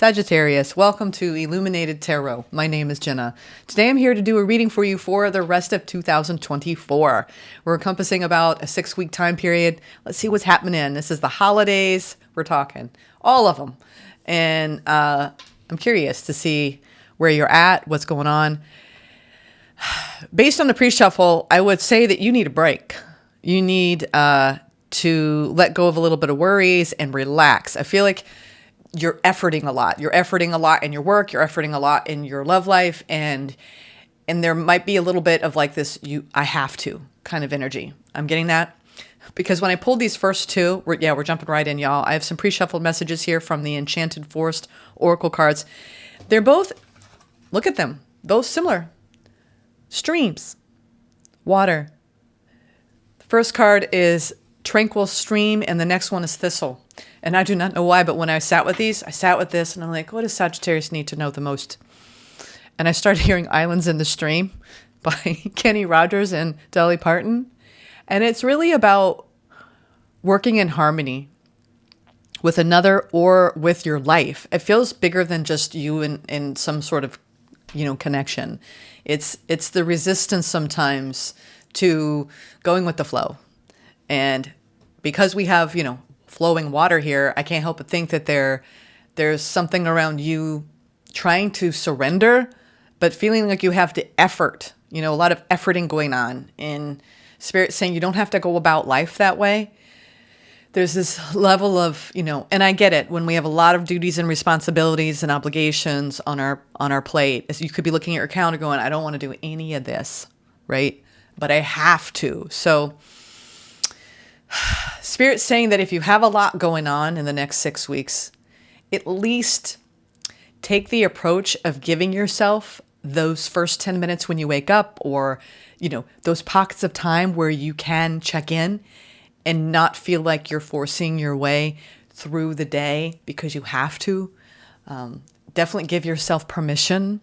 Sagittarius, welcome to Illuminated Tarot. My name is Jenna. Today I'm here to do a reading for you for the rest of 2024. We're encompassing about a 6-week time period. Let's see what's happening. This is the holidays. We're talking all of them. And I'm curious to see where you're at, what's going on. Based on the pre-shuffle, I would say that you need a break. You need to let go of a little bit of worries and relax. I feel like you're efforting a lot. You're efforting a lot in your work. You're efforting a lot in your love life. And there might be a little bit of like this, I have to kind of energy. I'm getting that because when I pulled these first two, we're jumping right in, y'all. I have some pre-shuffled messages here from the Enchanted Forest Oracle cards. They're both, look at them, both similar. Streams, water. The first card is Tranquil Stream, and the next one is Thistle. And I do not know why, but when I sat with these, I sat with this, and I'm like, what does Sagittarius need to know the most? And I started hearing Islands in the Stream by Kenny Rogers and Dolly Parton. And it's really about working in harmony with another or with your life. It feels bigger than just you in some sort of, connection. It's the resistance sometimes to going with the flow. And because we have, flowing water here, I can't help but think that there's something around you trying to surrender, but feeling like you have to effort, a lot of efforting going on, in spirit saying you don't have to go about life that way. There's this level of, and I get it when we have a lot of duties and responsibilities and obligations on our plate. As you could be looking at your calendar going, I don't want to do any of this, right? But I have to. So Spirit's saying that if you have a lot going on in the next 6 weeks, at least take the approach of giving yourself those first 10 minutes when you wake up, or, those pockets of time where you can check in and not feel like you're forcing your way through the day because you have to. Definitely give yourself permission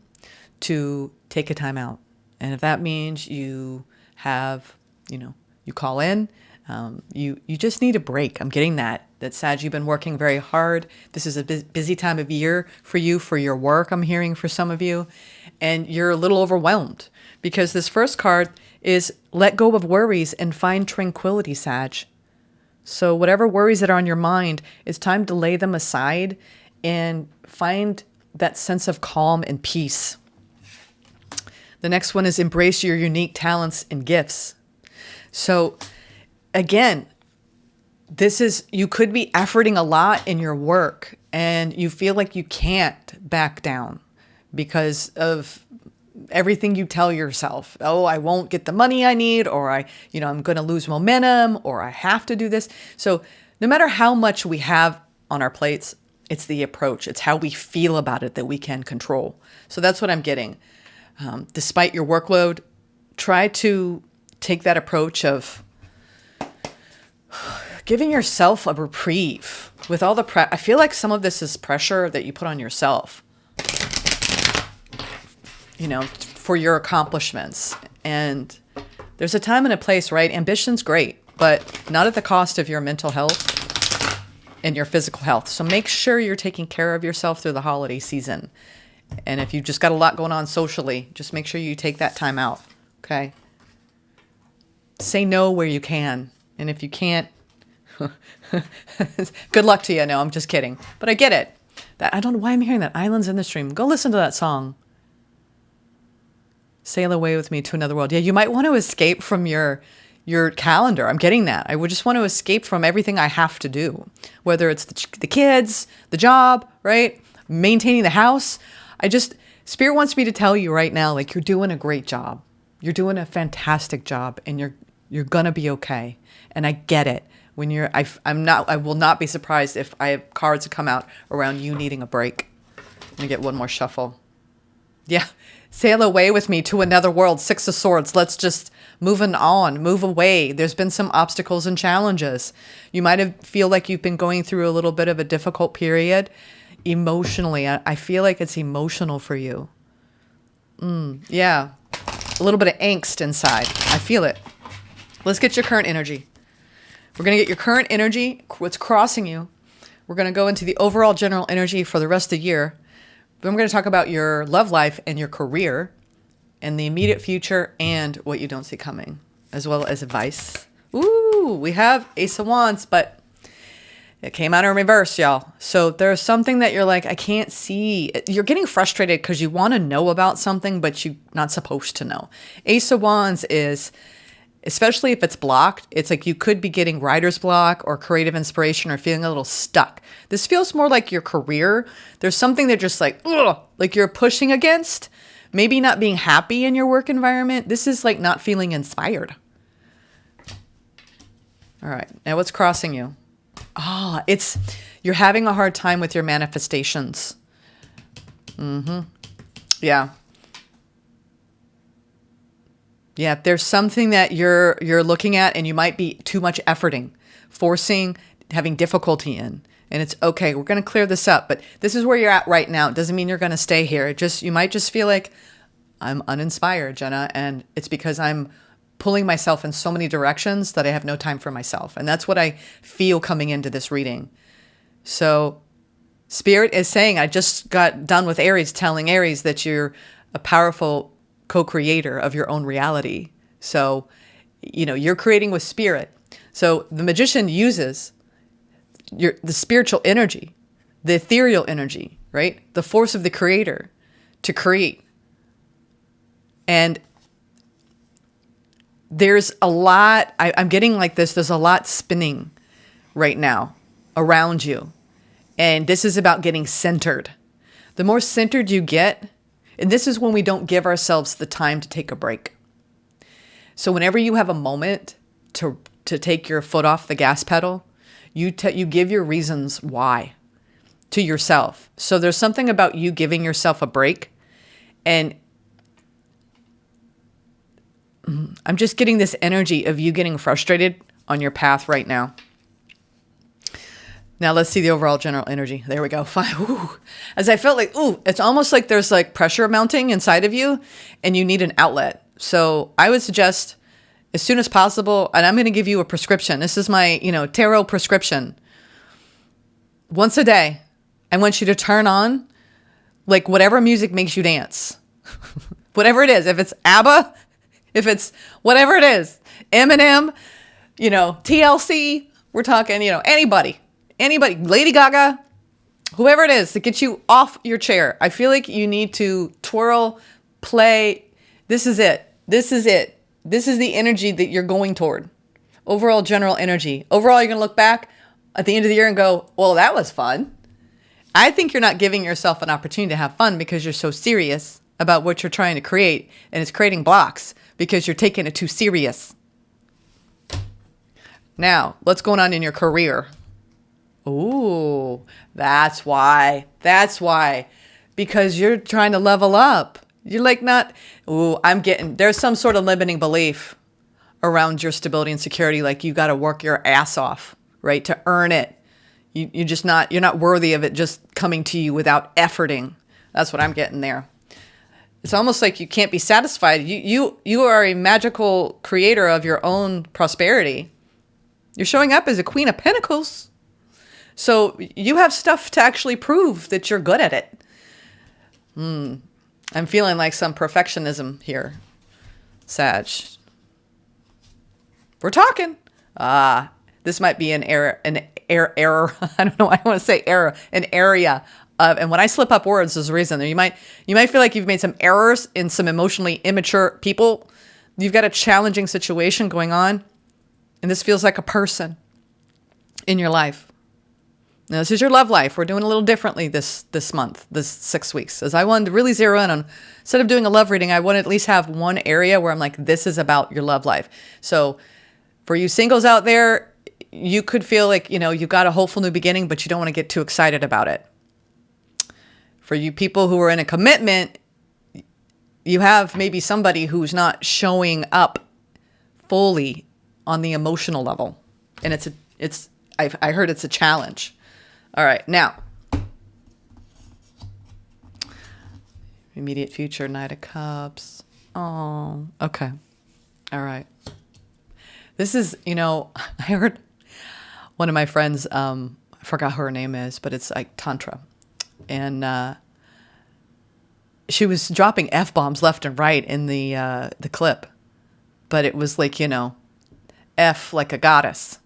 to take a time out. And if that means you have, you call in, you just need a break. I'm getting that Sag, you've been working very hard. This is a busy time of year for you, for your work, I'm hearing for some of you. And you're a little overwhelmed because this first card is let go of worries and find tranquility, Sag. So whatever worries that are on your mind, it's time to lay them aside and find that sense of calm and peace. The next one is embrace your unique talents and gifts. So again, you could be efforting a lot in your work and you feel like you can't back down because of everything you tell yourself. Oh, I won't get the money I need, or I'm going to lose momentum, or I have to do this. So no matter how much we have on our plates, it's the approach. It's how we feel about it that we can control. So that's what I'm getting. Despite your workload, try to take that approach of giving yourself a reprieve with all the I feel like some of this is pressure that you put on yourself, for your accomplishments. And there's a time and a place, right? Ambition's great, but not at the cost of your mental health and your physical health. So make sure you're taking care of yourself through the holiday season. And if you've just got a lot going on socially, just make sure you take that time out. Okay. Say no where you can. And if you can't, good luck to you. No, I'm just kidding. But I get it. I don't know why I'm hearing that. Islands in the Stream. Go listen to that song. Sail away with me to another world. Yeah, you might want to escape from your calendar. I'm getting that. I would just want to escape from everything I have to do, whether it's the kids, the job, right? Maintaining the house. Spirit wants me to tell you right now, like, you're doing a great job. You're doing a fantastic job, and you're gonna be okay. And I get it. When I will not be surprised if I have cards that come out around you needing a break. Let me get one more shuffle. Yeah. Sail away with me to another world. 6 of Swords. Let's just move away. There's been some obstacles and challenges. You might feel like you've been going through a little bit of a difficult period emotionally. I feel like it's emotional for you. Yeah. A little bit of angst inside. I feel it. Let's get your current energy. We're going to get your current energy, what's crossing you We're going to go into the overall general energy for the rest of the year. Then we're going to talk about your love life and your career and the immediate future and what you don't see coming, as well as advice. Ooh, we have Ace of Wands, but it came out in reverse, y'all. So there's something that you're like, I can't see. You're getting frustrated because you want to know about something, but you're not supposed to know. Ace of Wands is, especially if it's blocked, it's like you could be getting writer's block or creative inspiration or feeling a little stuck. This feels more like your career. There's something that just like, ugh, like you're pushing against, maybe not being happy in your work environment. This is like not feeling inspired. All right, now what's crossing you? It's you're having a hard time with your manifestations. Yeah. Yeah, there's something that you're looking at and you might be too much efforting, forcing, having difficulty in. And it's okay. We're going to clear this up, but this is where you're at right now. It doesn't mean you're going to stay here. You might just feel like I'm uninspired, Jenna, and it's because I'm pulling myself in so many directions that I have no time for myself. And that's what I feel coming into this reading. So Spirit is saying, I just got done with Aries, telling Aries that you're a powerful co-creator of your own reality. So, you're creating with Spirit. So the Magician uses the spiritual energy, the ethereal energy, right? The force of the creator to create. And there's a lot, I'm getting like this, there's a lot spinning right now around you. And this is about getting centered. The more centered you get, and this is when we don't give ourselves the time to take a break. So whenever you have a moment to take your foot off the gas pedal, you give your reasons why to yourself. So there's something about you giving yourself a break. And I'm just getting this energy of you getting frustrated on your path right now. Now let's see the overall general energy. There we go. Fine. Ooh. As I felt like, it's almost like there's like pressure mounting inside of you and you need an outlet. So I would suggest as soon as possible, and I'm going to give you a prescription. This is my, tarot prescription. Once a day, I want you to turn on like whatever music makes you dance. Whatever it is. If it's ABBA, if it's whatever it is, Eminem, TLC, we're talking, anybody, Lady Gaga, whoever it is that gets you off your chair. I feel like you need to twirl, play. This is it. This is it. This is the energy that you're going toward. Overall general energy. Overall, you're going to look back at the end of the year and go, well, that was fun. I think you're not giving yourself an opportunity to have fun because you're so serious about what you're trying to create, and it's creating blocks because you're taking it too serious. Now, what's going on in your career? Ooh, that's why. That's why. Because you're trying to level up. You're like there's some sort of limiting belief around your stability and security. Like you got to work your ass off, right? To earn it. You're not worthy of it just coming to you without efforting. That's what I'm getting there. It's almost like you can't be satisfied. You are a magical creator of your own prosperity. You're showing up as a Queen of Pentacles. So you have stuff to actually prove that you're good at it. I'm feeling like some perfectionism here, Sag. We're talking. This might be an error. I don't know. I want to say error. An area of, and when I slip up words, there's a reason. You might feel like you've made some errors in some emotionally immature people. You've got a challenging situation going on, and this feels like a person in your life. Now, this is your love life. We're doing a little differently this month, this 6 weeks. As I wanted to really zero in on, instead of doing a love reading, I want to at least have one area where I'm like, this is about your love life. So for you singles out there, you could feel like, you've got a hopeful new beginning, but you don't want to get too excited about it. For you people who are in a commitment, you have maybe somebody who's not showing up fully on the emotional level. And I heard it's a challenge. All right, now, immediate future, Knight of Cups. Oh, okay. All right. This is, I heard one of my friends, forgot who her name is, but it's like Tantra. And she was dropping F-bombs left and right in the clip. But it was like, F like a goddess.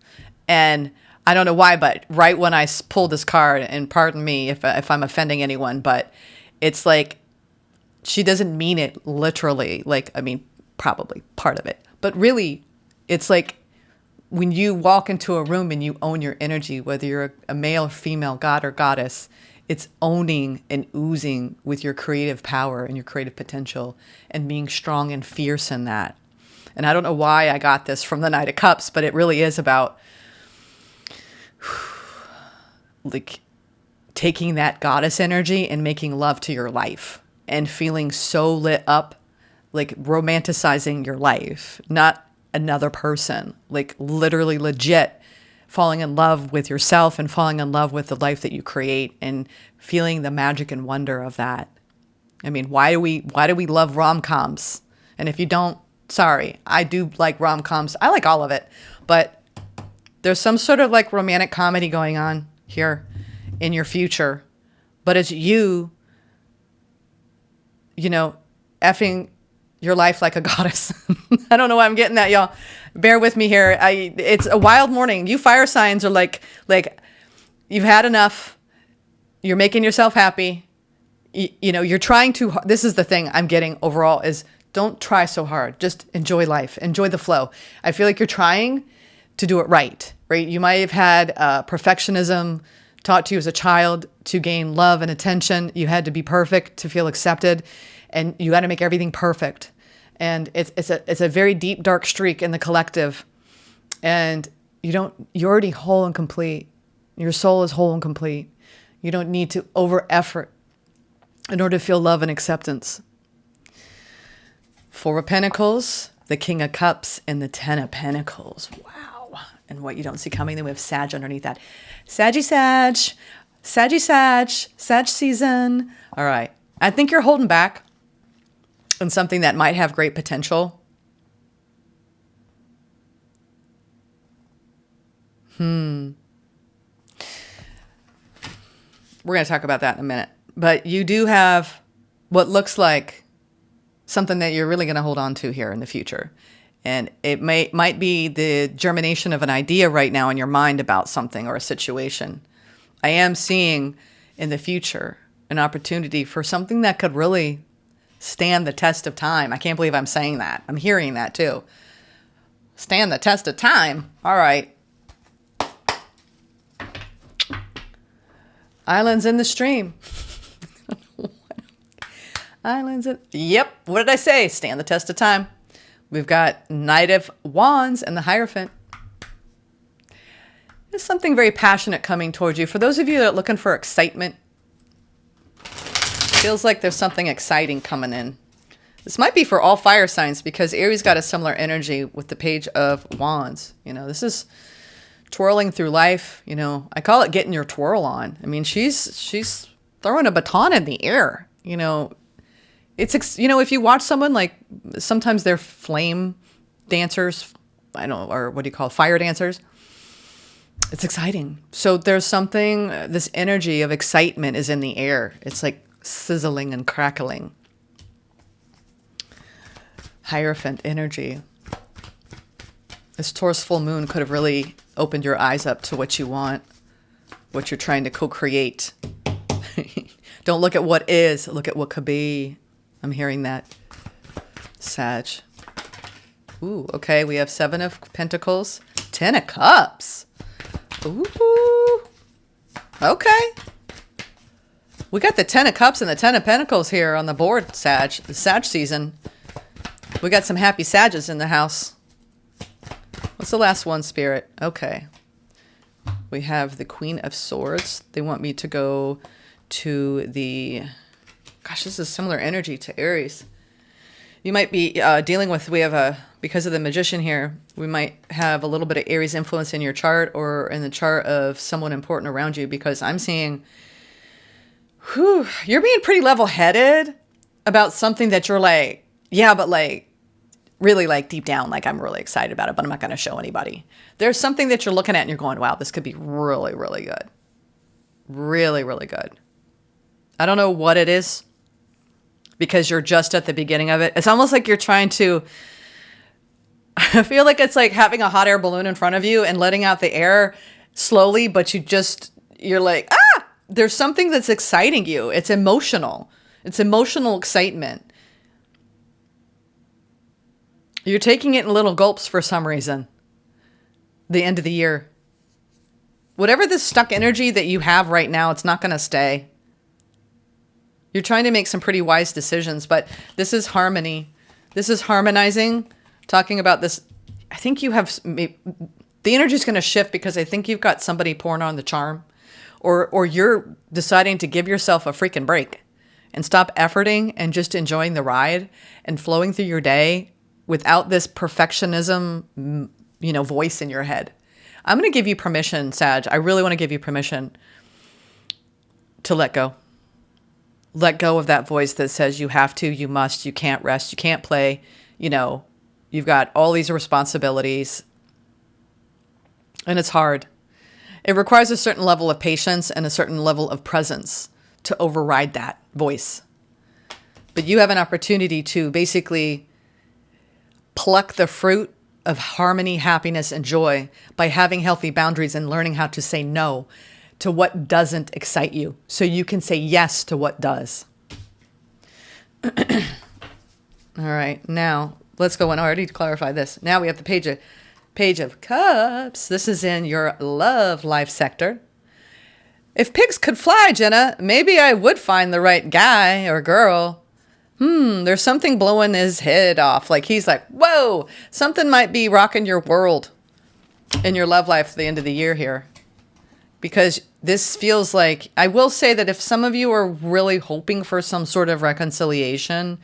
And I don't know why, but right when I pulled this card, and pardon me if I'm offending anyone, but it's like she doesn't mean it literally. Like, I mean, probably part of it. But really, it's like when you walk into a room and you own your energy, whether you're a male or female, god or goddess, it's owning and oozing with your creative power and your creative potential and being strong and fierce in that. And I don't know why I got this from the Knight of Cups, but it really is about like taking that goddess energy and making love to your life and feeling so lit up, like romanticizing your life, not another person, like literally legit falling in love with yourself and falling in love with the life that you create and feeling the magic and wonder of that. I mean, why do we love rom-coms? And if you don't, sorry, I do like rom-coms. I like all of it, but there's some sort of like romantic comedy going on here in your future, but it's effing your life like a goddess. I don't know why I'm getting that, y'all. Bear with me here. It's a wild morning. You fire signs are like you've had enough. You're making yourself happy. You're trying to, this is the thing I'm getting overall is don't try so hard. Just enjoy life. Enjoy the flow. I feel like you're trying to do it right? You might have had perfectionism taught to you as a child to gain love and attention. You had to be perfect to feel accepted, and you got to make everything perfect. And it's a very deep, dark streak in the collective. And you're already whole and complete. Your soul is whole and complete. You don't need to over effort in order to feel love and acceptance. Four of Pentacles, the King of Cups, and the Ten of Pentacles. Wow. And what you don't see coming, then we have Sag underneath that. Saggy Sag, Saggy Sag, Sag season. All right. I think you're holding back on something that might have great potential. We're going to talk about that in a minute. But you do have what looks like something that you're really going to hold on to here in the future. And it might be the germination of an idea right now in your mind about something or a situation. I am seeing in the future an opportunity for something that could really stand the test of time. I can't believe I'm saying that. I'm hearing that too. Stand the test of time. All right. Islands in the stream. Islands in... Yep. What did I say? Stand the test of time. We've got Knight of Wands and the Hierophant. There's something very passionate coming towards you. For those of you that are looking for excitement, feels like there's something exciting coming in. This might be for all fire signs because Aries got a similar energy with the Page of Wands. This is twirling through life. I call it getting your twirl on. I mean, she's throwing a baton in the air. It's, if you watch someone, like sometimes they're flame dancers, or what do you call it? Fire dancers. It's exciting. So there's something, this energy of excitement is in the air. It's like sizzling and crackling. Hierophant energy. This Taurus full moon could have really opened your eyes up to what you want, what you're trying to co-create. Don't look at what is, look at what could be. I'm hearing that. Sag. Ooh, okay. We have Seven of Pentacles, Ten of Cups. Ooh. Okay. We got the Ten of Cups and the Ten of Pentacles here on the board, Sag. The Sag season. We got some happy Sages in the house. What's the last one, Spirit? Okay. We have the Queen of Swords. They want me to go to the... Gosh, this is similar energy to Aries. You might be dealing with, because of the Magician here, we might have a little bit of Aries influence in your chart or in the chart of someone important around you, because I'm seeing, you're being pretty level-headed about something that you're like, yeah, but like, really like deep down, like I'm really excited about it, but I'm not going to show anybody. There's something that you're looking at and you're going, wow, this could be really, really good. Really, really good. I don't know what it is because you're just at the beginning of it. It's almost like you're trying to, I feel like it's like having a hot air balloon in front of you and letting out the air slowly, but you're like, there's something that's exciting you. It's emotional. It's emotional excitement. You're taking it in little gulps for some reason. The end of the year. Whatever this stuck energy that you have right now, it's not going to stay. You're trying to make some pretty wise decisions, but this is harmony. This is harmonizing. Talking about this, I think you have, the energy is going to shift because I think you've got somebody pouring on the charm, or you're deciding to give yourself a freaking break and stop efforting and just enjoying the ride and flowing through your day without this perfectionism, voice in your head. I'm going to give you permission, Sag. I really want to give you permission to let go. Let go of that voice that says you have to, you must, you can't rest, you can't play, you've got all these responsibilities. And it's hard. It requires a certain level of patience and a certain level of presence to override that voice. But you have an opportunity to basically pluck the fruit of harmony, happiness, and joy by having healthy boundaries and learning how to say no to what doesn't excite you, so you can say yes to what does. All right, now let's go on. I already clarified this. Now we have the Page of Cups. This is in your love life sector. If pigs could fly, Jenna, maybe I would find the right guy or girl. There's something blowing his head off. Like he's like, whoa, something might be rocking your world in your love life at the end of the year here. Because this feels like, I will say that if some of you are really hoping for some sort of reconciliation,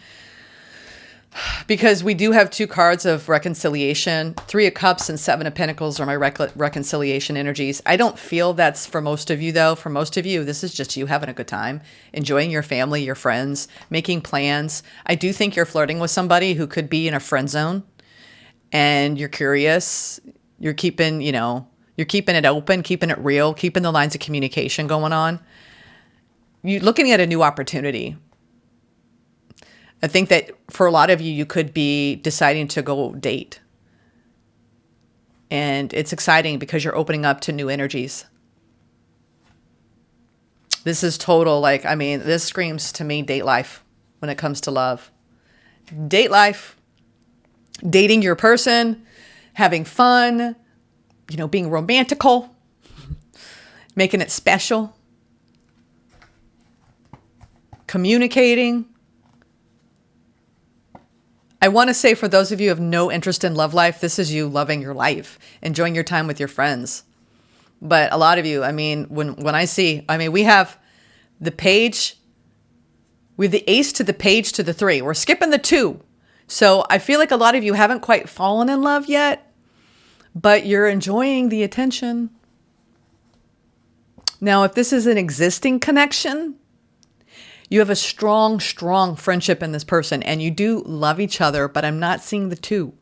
because we do have 2 cards of reconciliation, 3 of Cups and 7 of Pentacles are my reconciliation energies. I don't feel that's for most of you though. For most of you, this is just you having a good time, enjoying your family, your friends, making plans. I do think you're flirting with somebody who could be in a friend zone and you're curious. You're keeping, you're keeping it open, keeping it real, keeping the lines of communication going on. You're looking at a new opportunity. I think that for a lot of you, you could be deciding to go date. And it's exciting because you're opening up to new energies. This is total, this screams to me date life when it comes to love. Date life, dating your person, having fun, being romantical, making it special, communicating. I want to say for those of you who have no interest in love life, this is you loving your life, enjoying your time with your friends. But a lot of you, when I see, we have the page, we have the ace to the page to the 3. We're skipping the 2. So I feel like a lot of you haven't quite fallen in love yet, but you're enjoying the attention. Now, if this is an existing connection, you have a strong, strong friendship in this person and you do love each other, but I'm not seeing the 2.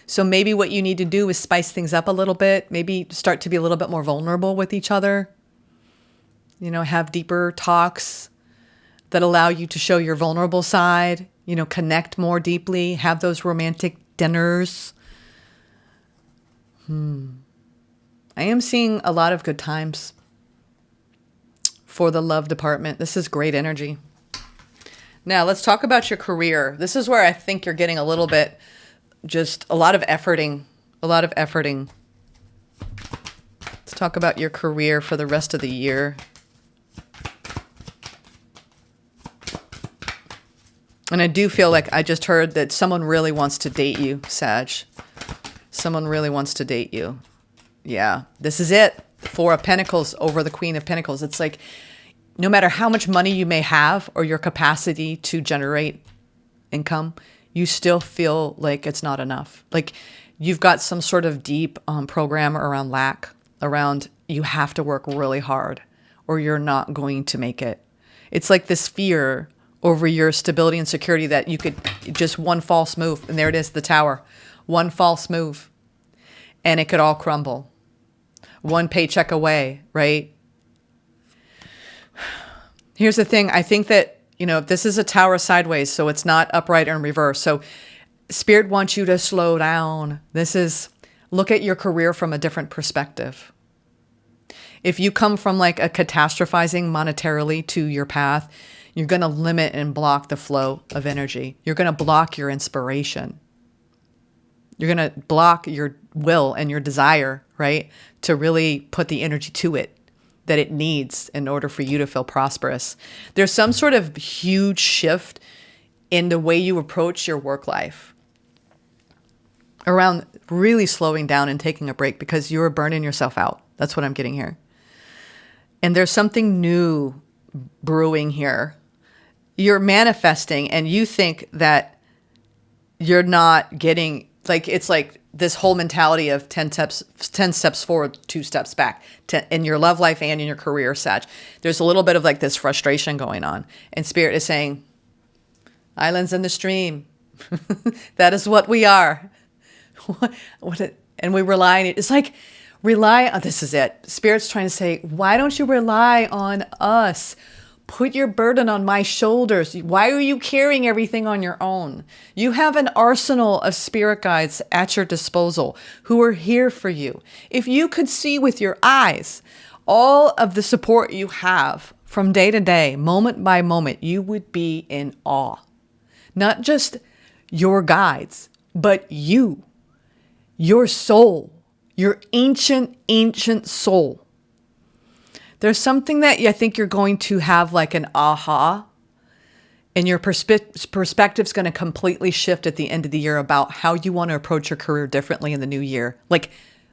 So maybe what you need to do is spice things up a little bit, maybe start to be a little bit more vulnerable with each other, have deeper talks that allow you to show your vulnerable side, connect more deeply, have those romantic dinners. I am seeing a lot of good times for the love department. This is great energy. Now let's talk about your career. This is where I think you're getting a little bit, just a lot of efforting. Let's talk about your career for the rest of the year. And I do feel like I just heard that someone really wants to date you, Sag. Someone really wants to date you. Yeah, this is it. 4 of Pentacles over the Queen of Pentacles. It's like, no matter how much money you may have or your capacity to generate income, you still feel like it's not enough. Like you've got some sort of deep program around lack, around you have to work really hard or you're not going to make it. It's like this fear over your stability and security that you could just one false move. And there it is, the Tower. One false move and it could all crumble. One paycheck away, right? Here's the thing. I think that, this is a tower sideways, so it's not upright or in reverse. So Spirit wants you to slow down. Look at your career from a different perspective. If you come from like a catastrophizing monetarily to your path, you're going to limit and block the flow of energy. You're going to block your inspiration. You're going to block your will and your desire, right? To really put the energy to it that it needs in order for you to feel prosperous. There's some sort of huge shift in the way you approach your work life around really slowing down and taking a break because you're burning yourself out. That's what I'm getting here. And there's something new brewing here. You're manifesting and you think that you're not getting, like, it's like this whole mentality of 10 steps forward, 2 steps back in your love life and in your career, Sag. There's a little bit of like this frustration going on. And Spirit is saying, islands in the stream. That is what we are. And we rely on it. It's like, rely on, this is it. Spirit's trying to say, why don't you rely on us? Put your burden on my shoulders. Why are you carrying everything on your own? You have an arsenal of spirit guides at your disposal who are here for you. If you could see with your eyes all of the support you have from day to day, moment by moment, you would be in awe. Not just your guides, but you, your soul, your ancient, ancient soul. There's something that I think you're going to have like an aha, and your perspective's going to completely shift at the end of the year about how you want to approach your career differently in the new year. Like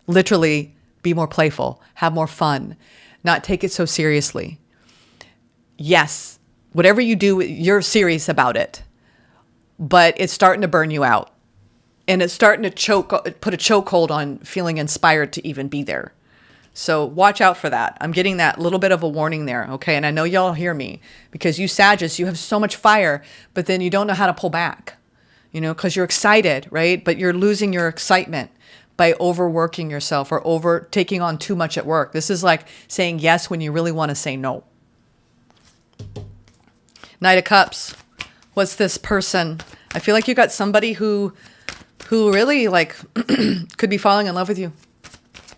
literally be more playful, have more fun, not take it so seriously. Yes, whatever you do, you're serious about it, but it's starting to burn you out. And it's starting to put a chokehold on feeling inspired to even be there. So watch out for that. I'm getting that little bit of a warning there, okay? And I know y'all hear me because you Sagittarius, you have so much fire, but then you don't know how to pull back, because you're excited, right? But you're losing your excitement by overworking yourself or over taking on too much at work. This is like saying yes when you really want to say no. Knight of Cups. What's this person? I feel like you got somebody who really like could be falling in love with you,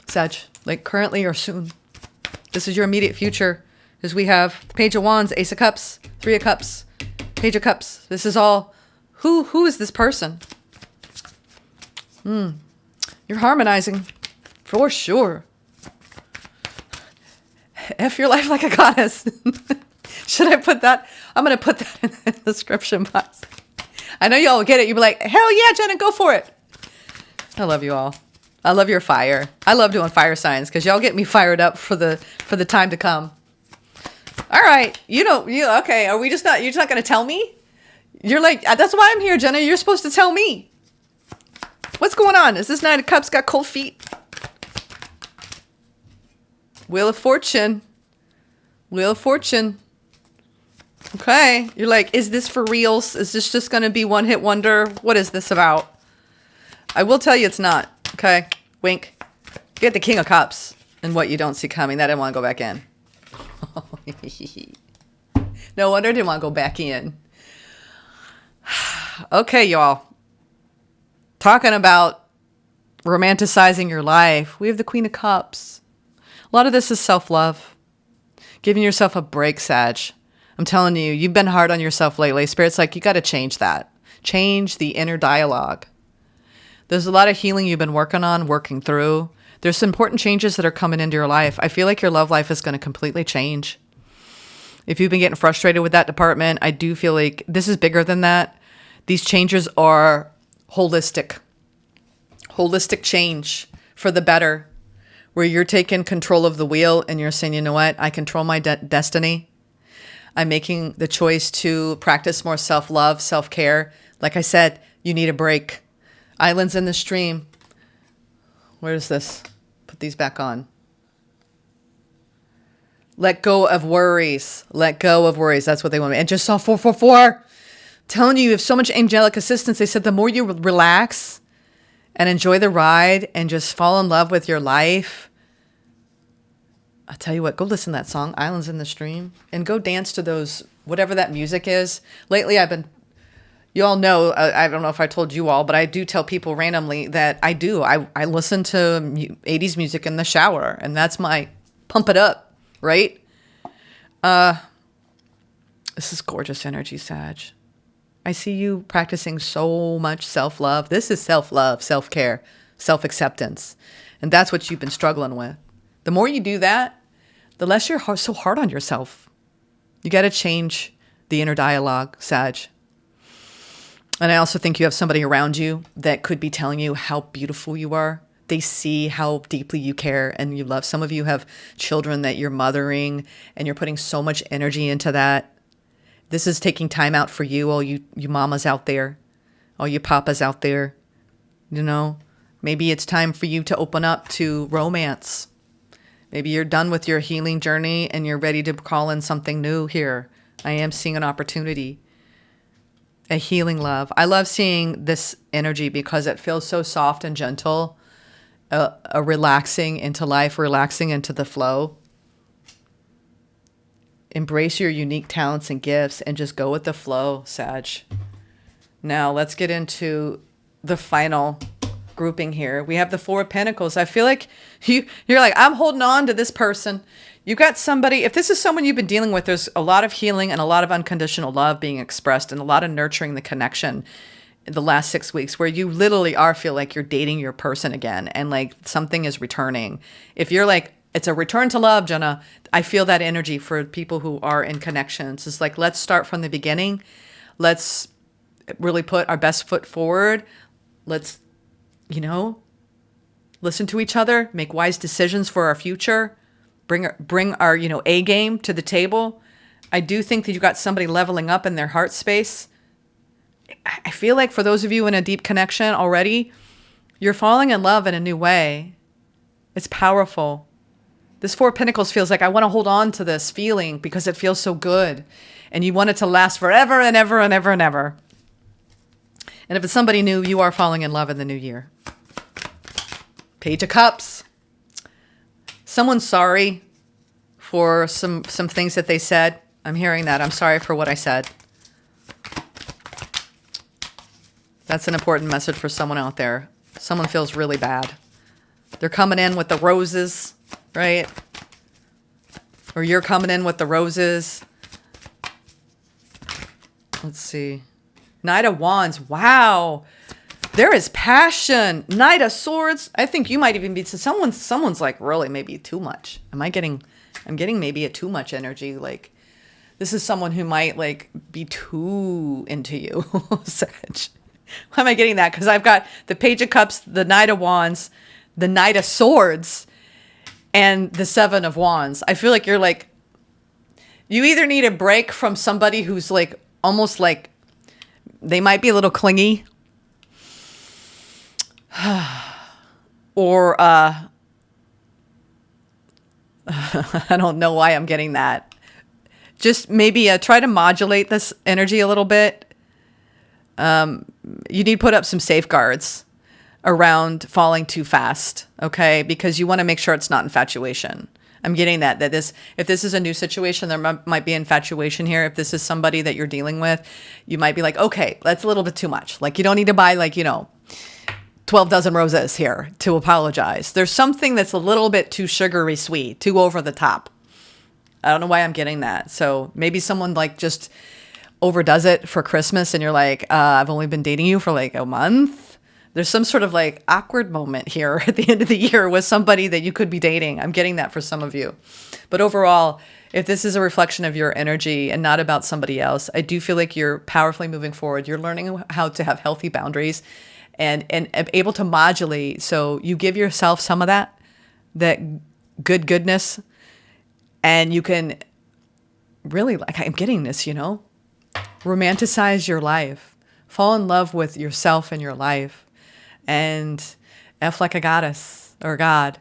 Sag, like currently or soon. This is your immediate future, as we have Page of Wands, Ace of Cups, 3 of Cups, Page of Cups. This is all, who is this person? You're harmonizing, for sure. F your life like a goddess. Should I put that? I'm going to put that in the description box. I know y'all will get it. You'll be like, hell yeah, Jenna, go for it. I love you all. I love your fire. I love doing fire signs because y'all get me fired up for the time to come. All right. Okay. Are we just not, you're just not going to tell me? You're like, that's why I'm here, Jenna. You're supposed to tell me. What's going on? Is this Knight of Cups got cold feet? Wheel of Fortune. Wheel of Fortune. Okay. You're like, is this for reals? Is this just going to be one hit wonder? What is this about? I will tell you it's not. Okay. Wink. Get the King of Cups and what you don't see coming. That didn't want to go back in. No wonder I didn't want to go back in. Okay, y'all. Talking about romanticizing your life. We have the Queen of Cups. A lot of this is self-love. Giving yourself a break, Sag. I'm telling you, you've been hard on yourself lately. Spirit's like, you got to change that. Change the inner dialogue. There's a lot of healing you've been working through. There's some important changes that are coming into your life. I feel like your love life is going to completely change. If you've been getting frustrated with that department, I do feel like this is bigger than that. These changes are holistic change for the better, where you're taking control of the wheel and you're saying, you know what? I control my destiny. I'm making the choice to practice more self-love, self-care. Like I said, you need a break. Islands in the stream. Where is this? Put these back on. Let go of worries. Let go of worries. That's what they want. And just saw 444. Telling you have so much angelic assistance. They said the more you relax and enjoy the ride and just fall in love with your life, I'll tell you what, go listen to that song, Islands in the Stream, and go dance to those, whatever that music is. Lately, you all know, I don't know if I told you all, but I do tell people randomly that I listen to 80s music in the shower, and that's my pump it up, right? This is gorgeous energy, Sag. I see you practicing so much self-love. This is self-love, self-care, self-acceptance. And that's what you've been struggling with. The more you do that, the less you're so hard on yourself. You got to change the inner dialogue, Sag. And I also think you have somebody around you that could be telling you how beautiful you are. They see how deeply you care and you love. Some of you have children that you're mothering and you're putting so much energy into that. This is taking time out for you, all you mamas out there, all you papas out there. You know, maybe it's time for you to open up to romance. Maybe you're done with your healing journey and you're ready to call in something new here. I am seeing an opportunity, a healing love. I love seeing this energy because it feels so soft and gentle, a relaxing into life, relaxing into the flow. Embrace your unique talents and gifts and just go with the flow, Sag. Now let's get into the final grouping here. We have the Four of Pentacles. I feel like you're like, I'm holding on to this person. You got somebody, if this is someone you've been dealing with, there's a lot of healing and a lot of unconditional love being expressed and a lot of nurturing the connection in the last 6 weeks where you literally feel like you're dating your person again and like something is returning. If you're like, it's a return to love, Jenna, I feel that energy for people who are in connections. It's like, let's start from the beginning. Let's really put our best foot forward. Let's, listen to each other, make wise decisions for our future, bring our, A game to the table. I do think that you got somebody leveling up in their heart space. I feel like for those of you in a deep connection already, you're falling in love in a new way. It's powerful. This Four of Pentacles feels like I want to hold on to this feeling because it feels so good. And you want it to last forever and ever and ever and ever. And if it's somebody new, you are falling in love in the new year. Page of Cups. Someone's sorry for some things that they said. I'm hearing that. I'm sorry for what I said. That's an important message for someone out there. Someone feels really bad. They're coming in with the roses, right? Or you're coming in with the roses. Let's see. Knight of Wands. Wow. There is passion. Knight of Swords. I think you might even be someone's like really maybe too much. I'm getting maybe a too much energy. Like this is someone who might like be too into you. Why am I getting that? Because I've got the Page of Cups, the Knight of Wands, the Knight of Swords, and the Seven of Wands. I feel like you're like, you either need a break from somebody who's like, almost like, they might be a little clingy. Or, I don't know why I'm getting that. Just maybe try to modulate this energy a little bit. You need to put up some safeguards around falling too fast, okay? Because you want to make sure it's not infatuation. I'm getting that if this is a new situation, there might be infatuation here. If this is somebody that you're dealing with, you might be like, okay, that's a little bit too much. Like you don't need to buy 12 dozen roses here to apologize. There's something that's a little bit too sugary sweet, too over the top. I don't know why I'm getting that. So maybe someone like just overdoes it for Christmas and you're like, I've only been dating you for like a month. There's some sort of like awkward moment here at the end of the year with somebody that you could be dating. I'm getting that for some of you. But overall, if this is a reflection of your energy and not about somebody else, I do feel like you're powerfully moving forward. You're learning how to have healthy boundaries and able to modulate. So you give yourself some of that goodness, and you can really, like, I'm getting this, romanticize your life, fall in love with yourself and your life, and F like a goddess or God,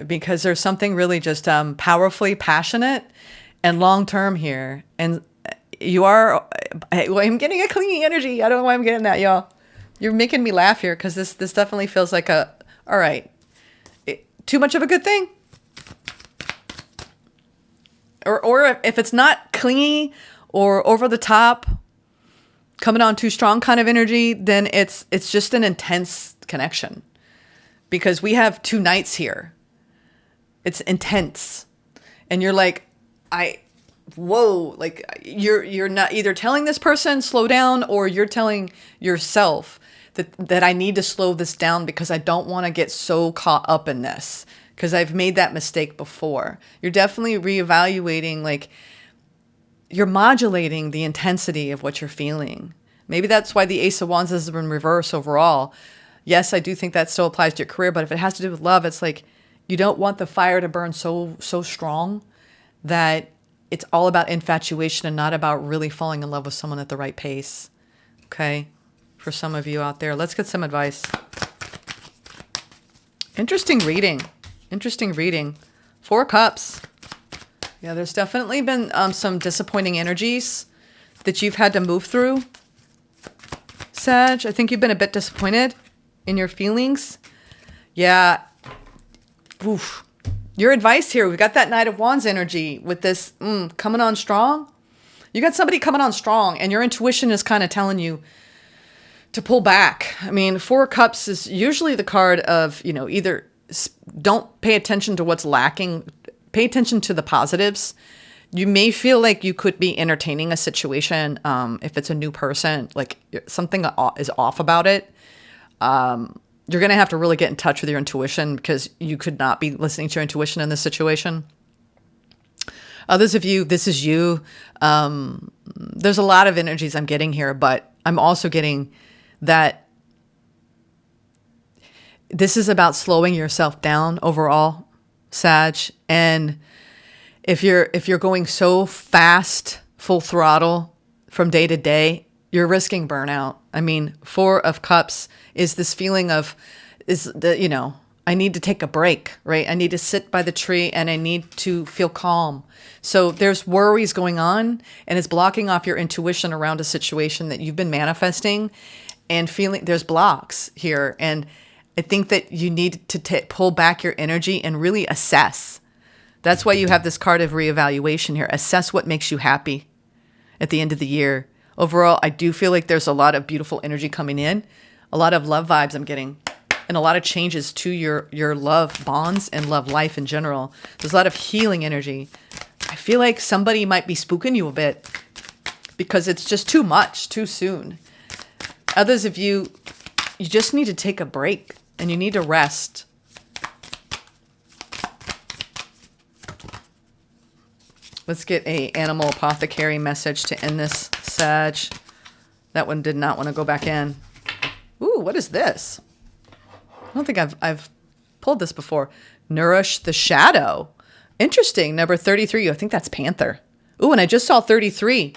because there's something really just powerfully passionate and long-term here. And I'm getting a clingy energy. I don't know why I'm getting that, y'all. You're making me laugh here because this definitely feels like all right, too much of a good thing. or if it's not clingy or over the top, coming on too strong kind of energy, then it's just an intense connection, because we have two knights here. It's intense. And you're like, whoa, like you're not either telling this person slow down, or you're telling yourself that I need to slow this down because I don't want to get so caught up in this, because I've made that mistake before. You're definitely reevaluating, like you're modulating the intensity of what you're feeling. Maybe that's why the Ace of Wands has been reversed overall. Yes, I do think that still applies to your career, but if it has to do with love, it's like you don't want the fire to burn so strong that it's all about infatuation and not about really falling in love with someone at the right pace. Okay? For some of you out there, let's get some advice. Interesting reading. Interesting reading. 4 Cups. Yeah, there's definitely been some disappointing energies that you've had to move through, Sag. I think you've been a bit disappointed in your feelings. Yeah. Oof. Your advice here, we've got that Knight of Wands energy with this coming on strong. You got somebody coming on strong, and your intuition is kind of telling you to pull back. I mean, 4 Cups is usually the card of, either don't pay attention to what's lacking, pay attention to the positives. You may feel like you could be entertaining a situation. If it's a new person, like something is off about it. You're going to have to really get in touch with your intuition, because you could not be listening to your intuition in this situation. Others of you, this is you. There's a lot of energies I'm getting here, but I'm also getting that this is about slowing yourself down overall, Sag. And if you're going so fast, full throttle from day to day, you're risking burnout. I mean, 4 of Cups is this feeling of, I need to take a break, right? I need to sit by the tree and I need to feel calm. So there's worries going on, and it's blocking off your intuition around a situation that you've been manifesting and feeling. There's blocks here. And I think that you need to pull back your energy and really assess. That's why you have this card of reevaluation here. Assess what makes you happy at the end of the year. Overall, I do feel like there's a lot of beautiful energy coming in, a lot of love vibes I'm getting, and a lot of changes to your love bonds and love life in general. There's a lot of healing energy. I feel like somebody might be spooking you a bit because it's just too much, too soon. Others of you, you just need to take a break and you need to rest. Let's get a animal apothecary message to end this, Sag. That one did not want to go back in. Ooh, what is this? I don't think I've pulled this before. Nourish the Shadow. Interesting. Number 33. I think that's Panther. Ooh, and I just saw 33.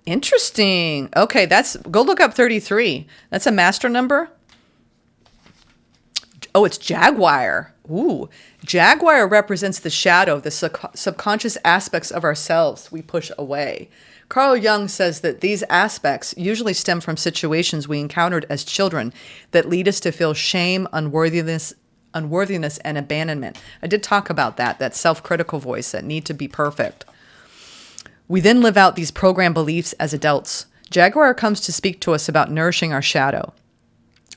Interesting. Okay, go look up 33. That's a master number. Oh, it's Jaguar. Ooh, Jaguar represents the shadow, the subconscious aspects of ourselves we push away. Carl Jung says that these aspects usually stem from situations we encountered as children that lead us to feel shame, unworthiness, and abandonment. I did talk about that self-critical voice, that need to be perfect. We then live out these programmed beliefs as adults. Jaguar comes to speak to us about nourishing our shadow.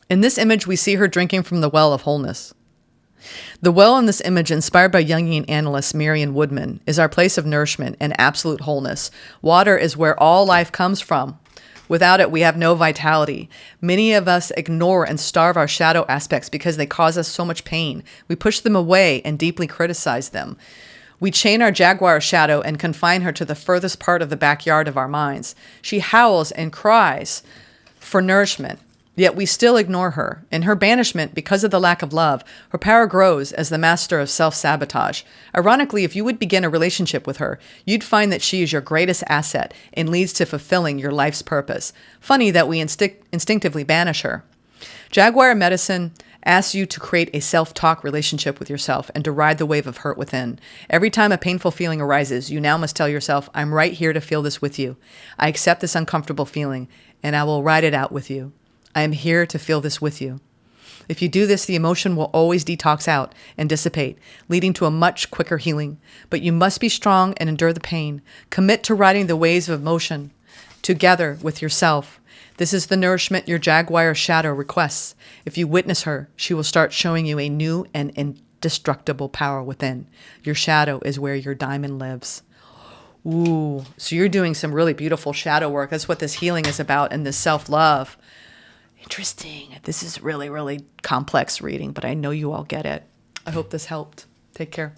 In this image, we see her drinking from the well of wholeness. The well in this image, inspired by Jungian analyst Marion Woodman, is our place of nourishment and absolute wholeness. Water is where all life comes from. Without it, we have no vitality. Many of us ignore and starve our shadow aspects because they cause us so much pain. We push them away and deeply criticize them. We chain our jaguar shadow and confine her to the furthest part of the backyard of our minds. She howls and cries for nourishment. Yet we still ignore her. In her banishment, because of the lack of love, her power grows as the master of self-sabotage. Ironically, if you would begin a relationship with her, you'd find that she is your greatest asset and leads to fulfilling your life's purpose. Funny that we instinctively banish her. Jaguar medicine asks you to create a self-talk relationship with yourself and to ride the wave of hurt within. Every time a painful feeling arises, you now must tell yourself, I'm right here to feel this with you. I accept this uncomfortable feeling, and I will ride it out with you. I am here to feel this with you. If you do this, the emotion will always detox out and dissipate, leading to a much quicker healing. But you must be strong and endure the pain. Commit to riding the waves of emotion together with yourself. This is the nourishment your jaguar shadow requests. If you witness her, she will start showing you a new and indestructible power within. Your shadow is where your diamond lives. Ooh, so you're doing some really beautiful shadow work. That's what this healing is about, and this self-love. Interesting. This is really, really complex reading, but I know you all get it. I hope this helped. Take care.